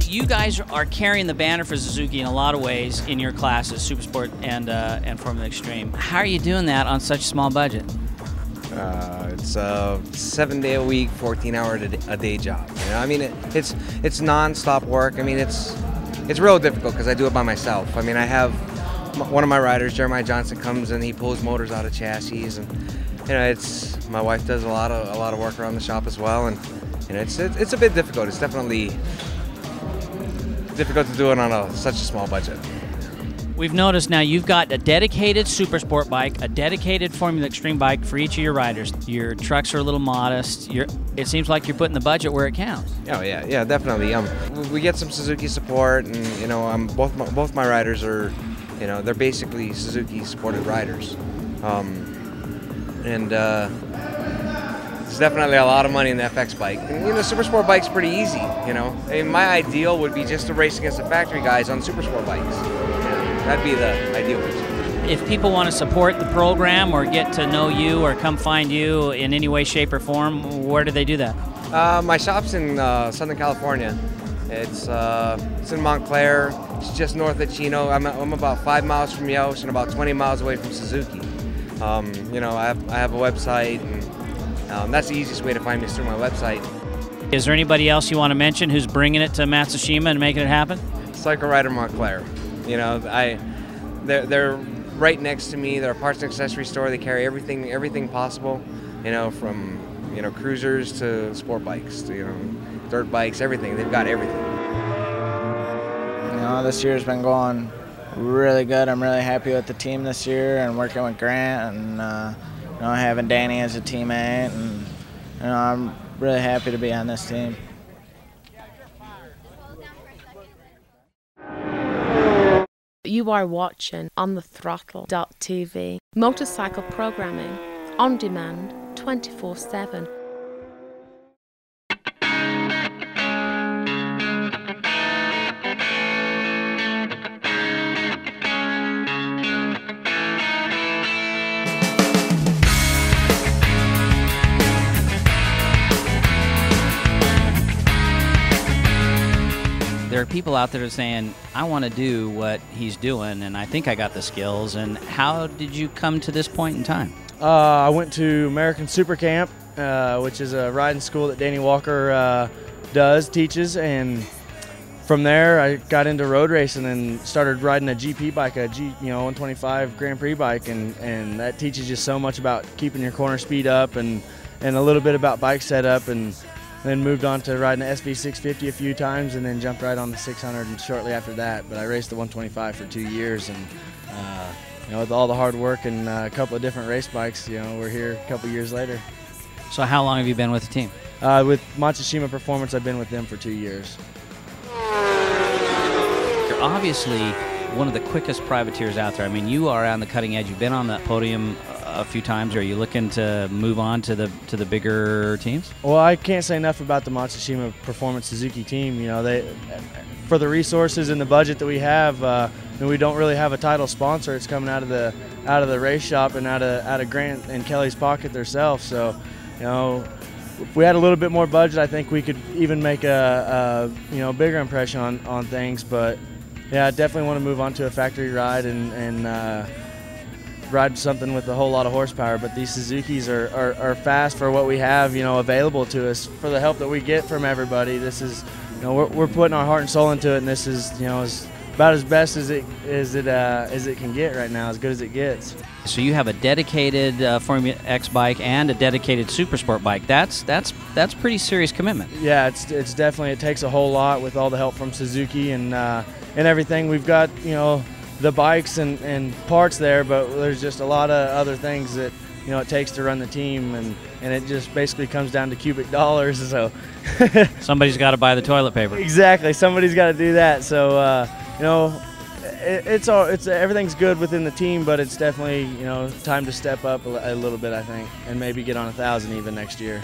you guys are carrying the banner for Suzuki in a lot of ways in your classes, Super Sport and Formula Extreme. How are you doing that on such a small budget? It's a 7-day-a-week, 14-hour-a-day job. You know, I mean, it's non-stop work. I mean, it's real difficult because I do it by myself. I mean, I have one of my riders, Jeremiah Johnson, comes and he pulls motors out of chassis, and you know, my wife does a lot of work around the shop as well, and you know, it's a bit difficult. It's definitely difficult to do it on such a small budget. We've noticed now you've got a dedicated Super Sport bike, a dedicated Formula Extreme bike for each of your riders. Your trucks are a little modest. It seems like you're putting the budget where it counts. Oh yeah, definitely. We get some Suzuki support, and you know, both my riders are, you know, they're basically Suzuki supported riders, and there's definitely a lot of money in the FX bike. And, you know, Super Sport bike's pretty easy. You know, I mean, my ideal would be just to race against the factory guys on Super Sport bikes. That'd be the ideal picture. If people want to support the program or get to know you or come find you in any way, shape, or form, where do they do that? My shop's in Southern California. It's in Montclair. It's just north of Chino. I'm about 5 miles from Yost and about 20 miles away from Suzuki. You know, I have a website, and that's the easiest way to find me is through my website. Is there anybody else you want to mention who's bringing it to Matsushima and making it happen? Cycle Rider Montclair. You know, they're right next to me. They're a parts and accessory store. They carry everything possible. You know, from cruisers to sport bikes to dirt bikes, everything. They've got everything. You know, this year's been going really good. I'm really happy with the team this year and working with Grant and you know, having Danny as a teammate, and you know, I'm really happy to be on this team. You are watching On The Throttle.tv. Motorcycle programming on demand 24/7. There are people out there saying, I want to do what he's doing, and I think I got the skills. And how did you come to this point in time? I went to American Super Camp, which is a riding school that Danny Walker teaches, and from there I got into road racing and started riding a GP bike, a 125 Grand Prix bike, and that teaches you so much about keeping your corner speed up and a little bit about bike setup, and then moved on to riding the SV650 a few times, and then jumped right on the 600 and shortly after that. But I raced the 125 for 2 years, and you know, with all the hard work and a couple of different race bikes, you know, we're here a couple years later. So how long have you been with the team? With Matsushima Performance, I've been with them for 2 years. You're obviously one of the quickest privateers out there. I mean, you are on the cutting edge. You've been on that podium a few times. Are you looking to move on to the bigger teams? Well, I can't say enough about the Matsushima Performance Suzuki team. You know, for the resources and the budget that we have, and we don't really have a title sponsor. It's coming out of the race shop and out of Grant and Kelly's pocket themselves. So, you know, if we had a little bit more budget, I think we could even make a bigger impression on things. But yeah, I definitely want to move on to a factory ride and ride something with a whole lot of horsepower. But these Suzukis are fast for what we have, you know, available to us, for the help that we get from everybody. This is, you know, we're putting our heart and soul into it, and this is, you know, is about as best as it can get right now, as good as it gets. So you have a dedicated Formula X bike and a dedicated Super Sport bike. That's pretty serious commitment. Yeah, it's definitely, it takes a whole lot with all the help from Suzuki and everything. We've got, you know, the bikes and parts there, but there's just a lot of other things that, you know, it takes to run the team, and it just basically comes down to cubic dollars. So somebody's got to buy the toilet paper. Exactly, somebody's got to do that. So you know, everything's good within the team, but it's definitely, you know, time to step up a little bit, I think, and maybe get on 1,000 even next year.